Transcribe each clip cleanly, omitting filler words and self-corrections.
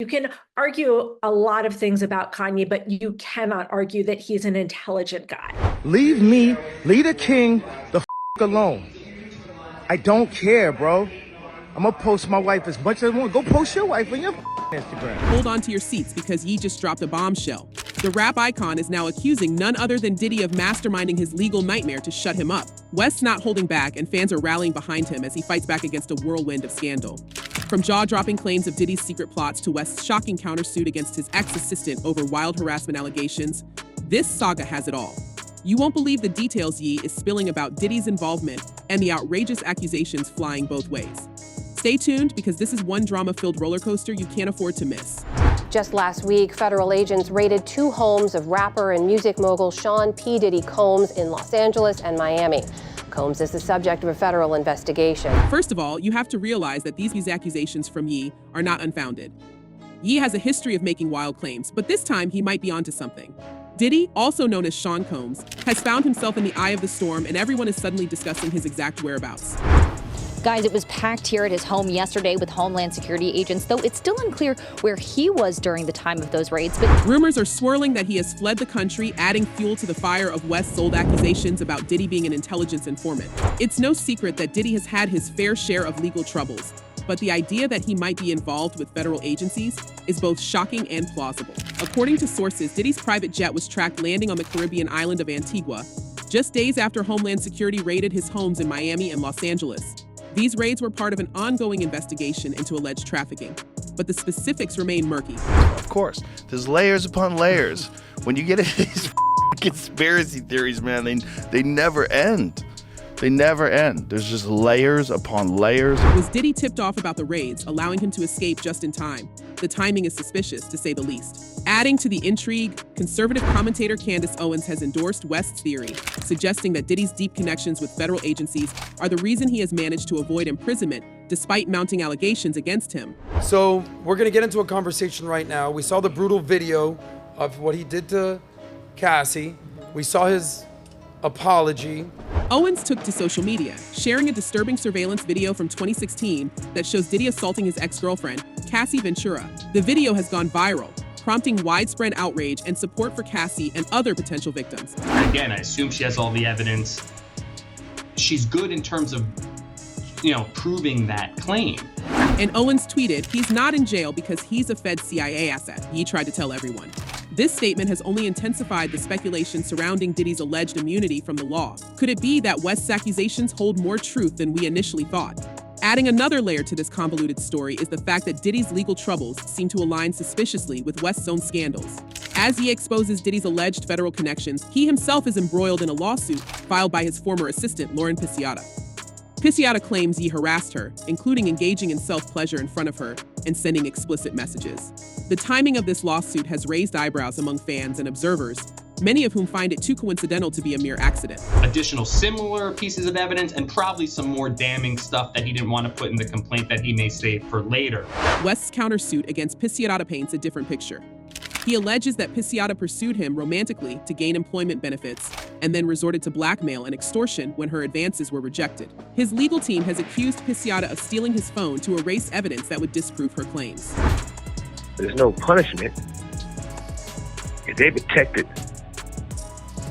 You can argue a lot of things about Kanye, but you cannot argue that he's an intelligent guy. Leave me, leave the king the alone. I don't care, bro. I'm gonna post my wife as much as I want. Go post your wife on your Instagram. Hold on to your seats because Ye just dropped a bombshell. The rap icon is now accusing none other than Diddy of masterminding his legal nightmare to shut him up. West's not holding back, and fans are rallying behind him as he fights back against a whirlwind of scandal. From jaw-dropping claims of Diddy's secret plots to West's shocking countersuit against his ex-assistant over wild harassment allegations, this saga has it all. You won't believe the details Ye is spilling about Diddy's involvement and the outrageous accusations flying both ways. Stay tuned because this is one drama-filled roller coaster you can't afford to miss. Just last week, federal agents raided 2 homes of rapper and music mogul Sean P. Diddy Combs in Los Angeles and Miami. Combs is the subject of a federal investigation. First of all, you have to realize that these accusations from Ye are not unfounded. Ye has a history of making wild claims, but this time he might be onto something. Diddy, also known as Sean Combs, has found himself in the eye of the storm, and everyone is suddenly discussing his exact whereabouts. Guys, it was packed here at his home yesterday with Homeland Security agents, though it's still unclear where he was during the time of those raids. But rumors are swirling that he has fled the country, adding fuel to the fire of West's old accusations about Diddy being an intelligence informant. It's no secret that Diddy has had his fair share of legal troubles, but the idea that he might be involved with federal agencies is both shocking and plausible. According to sources, Diddy's private jet was tracked landing on the Caribbean island of Antigua, just days after Homeland Security raided his homes in Miami and Los Angeles. These raids were part of an ongoing investigation into alleged trafficking, but the specifics remain murky. Of course, there's layers upon layers. When you get into these conspiracy theories, man, they never end. They never end. There's just layers upon layers. Was Diddy tipped off about the raids, allowing him to escape just in time? The timing is suspicious, to say the least. Adding to the intrigue, conservative commentator Candace Owens has endorsed West's theory, suggesting that Diddy's deep connections with federal agencies are the reason he has managed to avoid imprisonment despite mounting allegations against him. So we're gonna get into a conversation right now. We saw the brutal video of what he did to Cassie. We saw his apology. Owens took to social media, sharing a disturbing surveillance video from 2016 that shows Diddy assaulting his ex-girlfriend, Cassie Ventura. The video has gone viral, prompting widespread outrage and support for Cassie and other potential victims. Again, I assume she has all the evidence. She's good in terms of, proving that claim. And Owens tweeted, "He's not in jail because he's a Fed CIA asset," he tried to tell everyone. This statement has only intensified the speculation surrounding Diddy's alleged immunity from the law. Could it be that West's accusations hold more truth than we initially thought? Adding another layer to this convoluted story is the fact that Diddy's legal troubles seem to align suspiciously with West's own scandals. As he exposes Diddy's alleged federal connections, he himself is embroiled in a lawsuit filed by his former assistant, Lauren Pisciata. Pisciata claims he harassed her, including engaging in self-pleasure in front of her and sending explicit messages. The timing of this lawsuit has raised eyebrows among fans and observers, many of whom find it too coincidental to be a mere accident. Additional similar pieces of evidence and probably some more damning stuff that he didn't want to put in the complaint that he may save for later. West's countersuit against Pisciata paints a different picture. He alleges that Pisciata pursued him romantically to gain employment benefits and then resorted to blackmail and extortion when her advances were rejected. His legal team has accused Pisciata of stealing his phone to erase evidence that would disprove her claims. There's no punishment. If they protected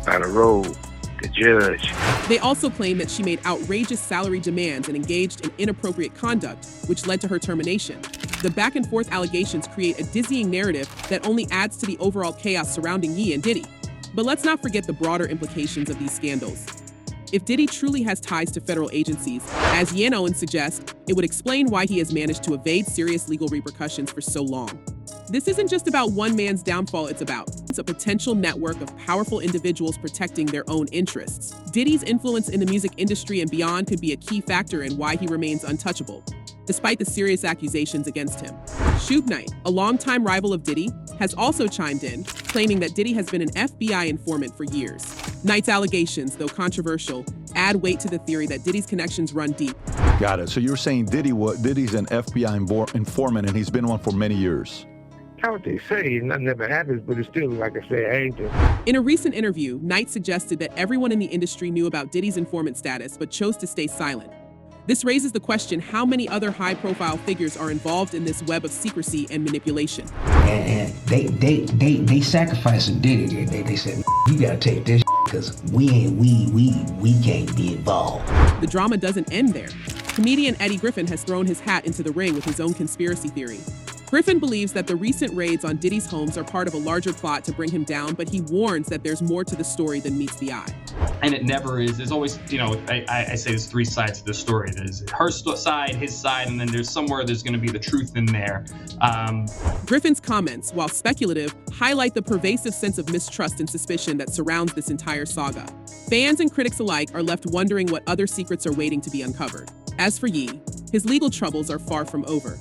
by the road, the judge. They also claim that she made outrageous salary demands and engaged in inappropriate conduct, which led to her termination. The back-and-forth allegations create a dizzying narrative that only adds to the overall chaos surrounding Ye and Diddy. But let's not forget the broader implications of these scandals. If Diddy truly has ties to federal agencies, as Ye and Owens suggest, it would explain why he has managed to evade serious legal repercussions for so long. This isn't just about one man's downfall, it's a potential network of powerful individuals protecting their own interests. Diddy's influence in the music industry and beyond could be a key factor in why he remains untouchable, despite the serious accusations against him. Suge Knight, a longtime rival of Diddy, has also chimed in, claiming that Diddy has been an FBI informant for years. Knight's allegations, though controversial, add weight to the theory that Diddy's connections run deep. Got it. So you're saying Diddy's an FBI informant and he's been one for many years? How would they say? Nothing ever happens, but it's still, like I say, angel. In a recent interview, Knight suggested that everyone in the industry knew about Diddy's informant status but chose to stay silent. This raises the question how many other high-profile figures are involved in this web of secrecy and manipulation. And they sacrificed Diddy. They said, you gotta take this because we can't be involved. The drama doesn't end there. Comedian Eddie Griffin has thrown his hat into the ring with his own conspiracy theory. Griffin believes that the recent raids on Diddy's homes are part of a larger plot to bring him down, but he warns that there's more to the story than meets the eye. And it never is. There's always, I say there's three sides to the story. There's her side, his side, and then there's going to be the truth in there. Griffin's comments, while speculative, highlight the pervasive sense of mistrust and suspicion that surrounds this entire saga. Fans and critics alike are left wondering what other secrets are waiting to be uncovered. As for Ye, his legal troubles are far from over.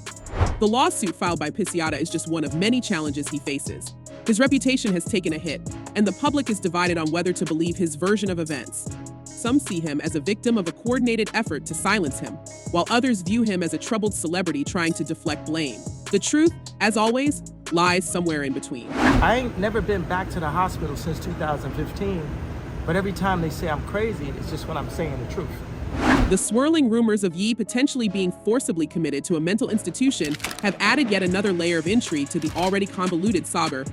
The lawsuit filed by Pisciata is just one of many challenges he faces. His reputation has taken a hit, and the public is divided on whether to believe his version of events. Some see him as a victim of a coordinated effort to silence him, while others view him as a troubled celebrity trying to deflect blame. The truth, as always, lies somewhere in between. I ain't never been back to the hospital since 2015, but every time they say I'm crazy, it's just when I'm saying the truth. The swirling rumors of Ye potentially being forcibly committed to a mental institution have added yet another layer of intrigue to the already convoluted saga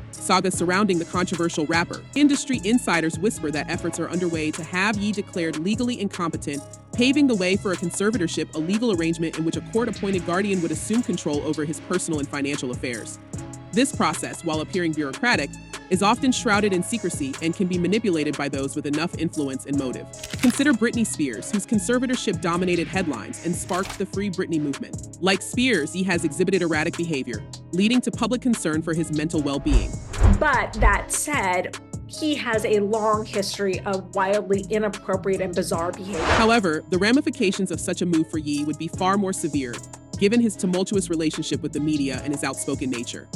surrounding the controversial rapper. Industry insiders whisper that efforts are underway to have Ye declared legally incompetent, paving the way for a conservatorship, a legal arrangement in which a court-appointed guardian would assume control over his personal and financial affairs. This process, while appearing bureaucratic, is often shrouded in secrecy and can be manipulated by those with enough influence and motive. Consider Britney Spears, whose conservatorship dominated headlines and sparked the Free Britney movement. Like Spears, he has exhibited erratic behavior, leading to public concern for his mental well-being. But that said, he has a long history of wildly inappropriate and bizarre behavior. However, the ramifications of such a move for Ye would be far more severe, given his tumultuous relationship with the media and his outspoken nature.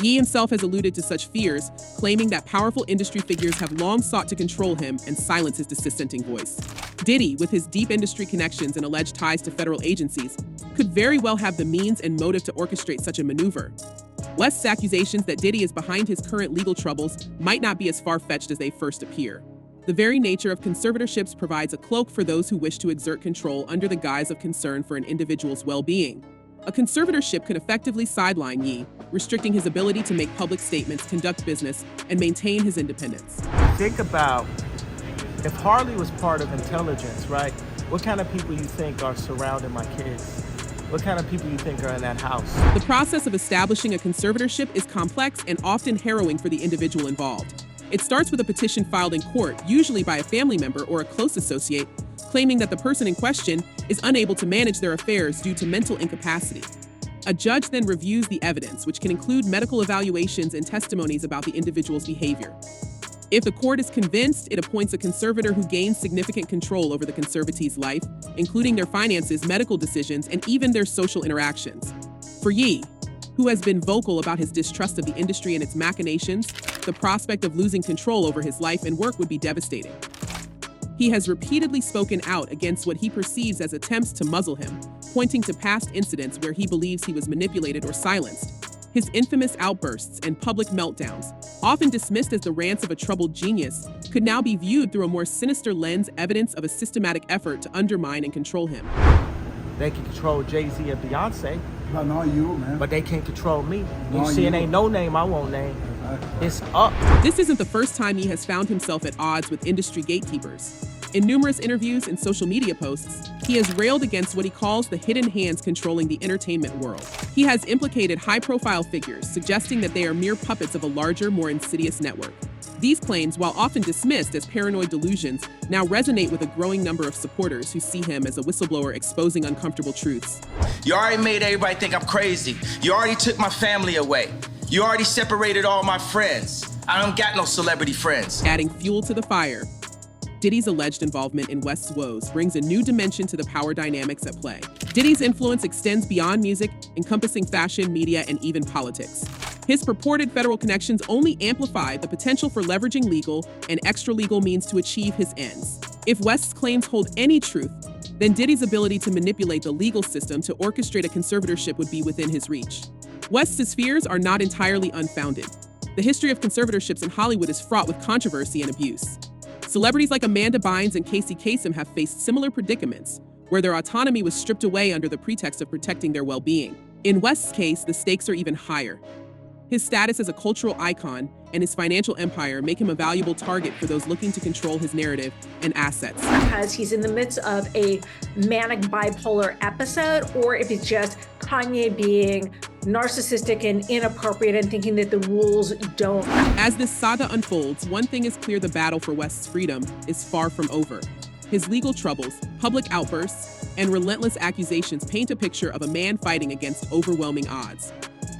Ye himself has alluded to such fears, claiming that powerful industry figures have long sought to control him and silence his dissenting voice. Diddy, with his deep industry connections and alleged ties to federal agencies, could very well have the means and motive to orchestrate such a maneuver. West's accusations that Diddy is behind his current legal troubles might not be as far-fetched as they first appear. The very nature of conservatorships provides a cloak for those who wish to exert control under the guise of concern for an individual's well-being. A conservatorship could effectively sideline Ye, restricting his ability to make public statements, conduct business, and maintain his independence. Think about if Harley was part of intelligence, right? What kind of people you think are surrounding my kids? What kind of people you think are in that house? The process of establishing a conservatorship is complex and often harrowing for the individual involved. It starts with a petition filed in court, usually by a family member or a close associate, claiming that the person in question is unable to manage their affairs due to mental incapacity. A judge then reviews the evidence, which can include medical evaluations and testimonies about the individual's behavior. If the court is convinced, it appoints a conservator who gains significant control over the conservatee's life, including their finances, medical decisions, and even their social interactions. For Ye, who has been vocal about his distrust of the industry and its machinations, the prospect of losing control over his life and work would be devastating. He has repeatedly spoken out against what he perceives as attempts to muzzle him, pointing to past incidents where he believes he was manipulated or silenced. His infamous outbursts and public meltdowns, often dismissed as the rants of a troubled genius, could now be viewed through a more sinister lens, evidence of a systematic effort to undermine and control him. They can control Jay-Z and Beyonce. But not you, man. But they can't control me. You Not see, you. it ain't no name I won't name. It's up. This isn't the first time he has found himself at odds with industry gatekeepers. In numerous interviews and social media posts, he has railed against what he calls the hidden hands controlling the entertainment world. He has implicated high-profile figures, suggesting that they are mere puppets of a larger, more insidious network. These claims, while often dismissed as paranoid delusions, now resonate with a growing number of supporters who see him as a whistleblower exposing uncomfortable truths. You already made everybody think I'm crazy. You already took my family away. You already separated all my friends. I don't got no celebrity friends. Adding fuel to the fire, Diddy's alleged involvement in West's woes brings a new dimension to the power dynamics at play. Diddy's influence extends beyond music, encompassing fashion, media, and even politics. His purported federal connections only amplify the potential for leveraging legal and extra-legal means to achieve his ends. If West's claims hold any truth, then Diddy's ability to manipulate the legal system to orchestrate a conservatorship would be within his reach. West's fears are not entirely unfounded. The history of conservatorships in Hollywood is fraught with controversy and abuse. Celebrities like Amanda Bynes and Casey Kasem have faced similar predicaments, where their autonomy was stripped away under the pretext of protecting their well-being. In West's case, the stakes are even higher. His status as a cultural icon and his financial empire make him a valuable target for those looking to control his narrative and assets. Because he's in the midst of a manic bipolar episode, or if it's just Kanye being narcissistic and inappropriate and thinking that the rules don't. As this saga unfolds, one thing is clear: the battle for West's freedom is far from over. His legal troubles, public outbursts, and relentless accusations paint a picture of a man fighting against overwhelming odds.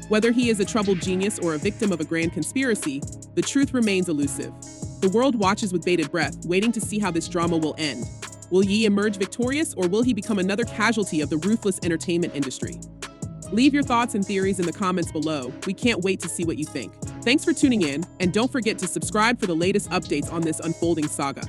Whether he is a troubled genius or a victim of a grand conspiracy, the truth remains elusive. The world watches with bated breath, waiting to see how this drama will end. Will Ye emerge victorious, or will he become another casualty of the ruthless entertainment industry? Leave your thoughts and theories in the comments below. We can't wait to see what you think. Thanks for tuning in, and don't forget to subscribe for the latest updates on this unfolding saga.